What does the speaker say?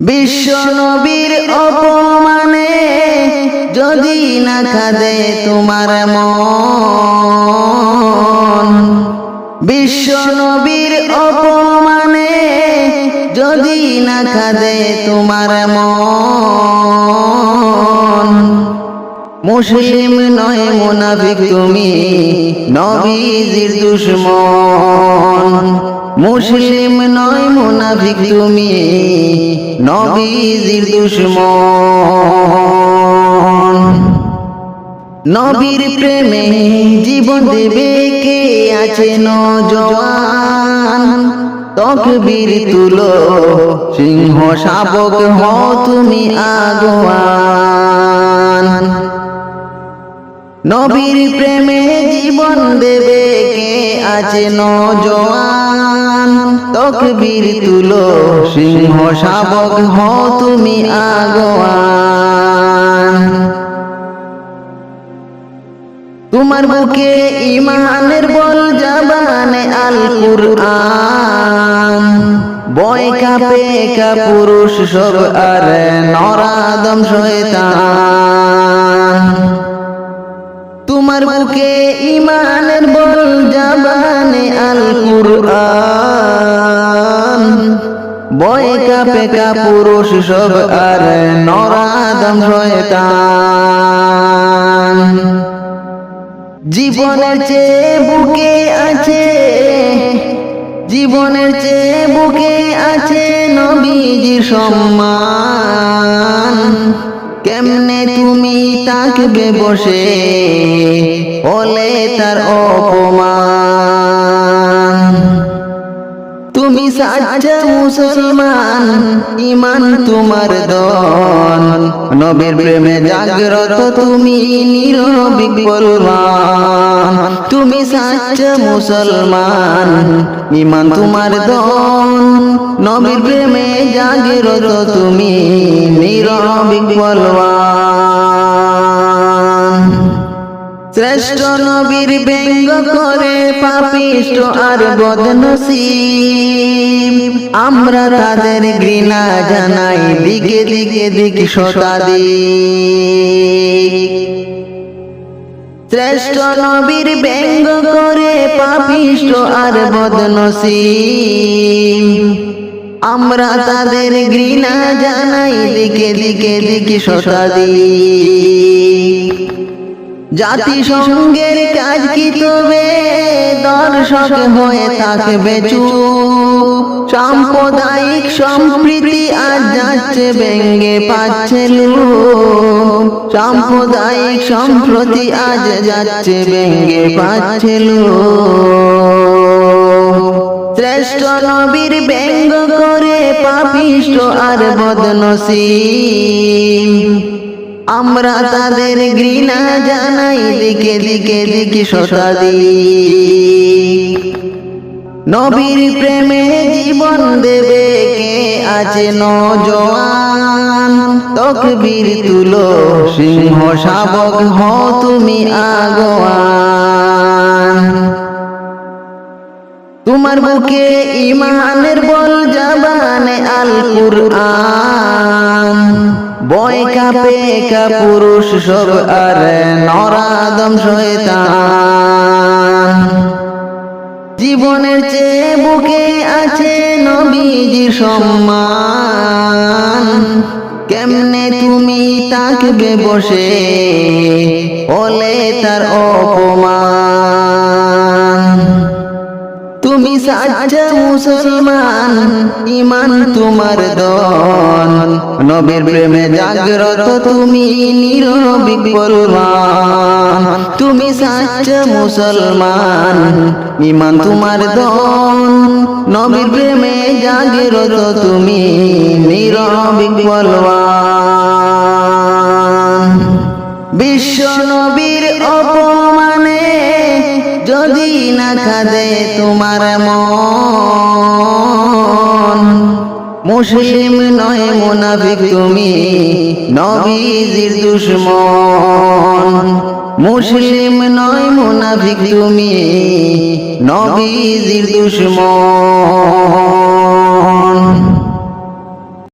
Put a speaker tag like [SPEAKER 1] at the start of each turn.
[SPEAKER 1] বিশ্ব নবীর অপমানে যদি না কাঁদে তোমার মন, বিশ্ব নবীর অপমানে যদি না কাঁদে তোমার মন, মুসলিম নয় মুনাফিক তুমি নবীজির দুশমন, মুসলিম নয় মুনাফিক তুমি নবীজির দুশমন। নবীর প্রেমে জীবন দেবে কে আছে নওজোয়ান, তকবীর তুলো সিংহ শাবক হও তুমি আগুয়ান। নবীর প্রেমে জীবন দেবে কে আছে নওজোয়ান, তকবীর তুলো সিংহ শাবক হও তুমি আগুয়ান। তোমার বুকে ঈমানের বল জবানে আল কুরআন, বয় কাঁপে পুরুষ সব আর নরাদম শয়তান। তোমার বুকে ঈমানের বল জবানে আল কুরআন, বয় কাঁপে পুরুষ সব আর নরাদম শয়তান। জীবনের চেয়ে বুকে আছে, জীবনের চেয়ে বুকে আছে নবীজির সম্মান, কেমনে তুমি তাকবে বসে বলে তার অপমান। তুমি সাচ্চা মুসলমান, ঈমান তোমার দন, নবীর প্রেমে জাগ্রত তুমি নিরবিক বলবান। তুমি সাচ্চা মুসলমান, ঈমান তোমার দন, নবীর প্রেমে জাগ্রত তুমি নিরবিক বলবান। শ্রেষ্ঠ নবীর ব্যঙ্গ করে পাপিষ্ঠ আর বদনসিব, আমরা তাদের ঘৃণা জানাই দিকে দিকে দিক শতাধিক। শ্রেষ্ঠ নবীর ব্যঙ্গ করে পাপিষ্ঠ আর বদনসিব, আমরা তাদের ঘৃণা জানাই দিকে দিকে দিক শতাধিক। জাতিসংঘের কাজ কি তবে দর্শক হয়ে থাকবে চুপ, সাম্প্রদায়িক সম্প্রীতি আজ যাচ্ছে ব্যঙ্গে পাচ্ছে লুপ, সাম্প্রদায়িক সম্প্রীতি আজ যাচ্ছে ব্যঙ্গে পাচ্ছে লুপ। শ্রেষ্ঠ নবীর ব্যঙ্গ করে পাপিষ্ঠ আর বদনসিব, আমরা তাদের ঘৃণা জানাই দিকে দিকে দিকে শতাধিক। নবীর প্রেমে জীবন দেবে কে আছে নওজোয়ান, তকবীর তুলো সিংহ শাবক হও তুমি আগুয়ান। তোমার বুকে ঈমানের বল জবানে আল কুরআন, বয় কাঁপে পুরুষ সব আর নরাদম শয়তান। জীবনের চেয়ে বুকে আছে নবীজির সম্মান, কেমনে তুমি তাকবে বসে বলে তার অপমান। তুমি সাচ্চা মুসলমান, ঈমান তোমার দন, নবীর প্রেমে জাগ্রত তুমি নিরবিক বলবান। তুমি সাচ্চা মুসলমান, ঈমান তোমার দন, নবীর প্রেমে জাগ্রত তুমি নিরবিক বলবান। বিশ্ব নবীর অপমানে যদি না কাঁদে তোমার মন, মুসলিম নয় মুনাফিক তুমি নবীজির দুশমন, মুসলিম নয় মুনাফিক তুমি নবীজির দুশমন।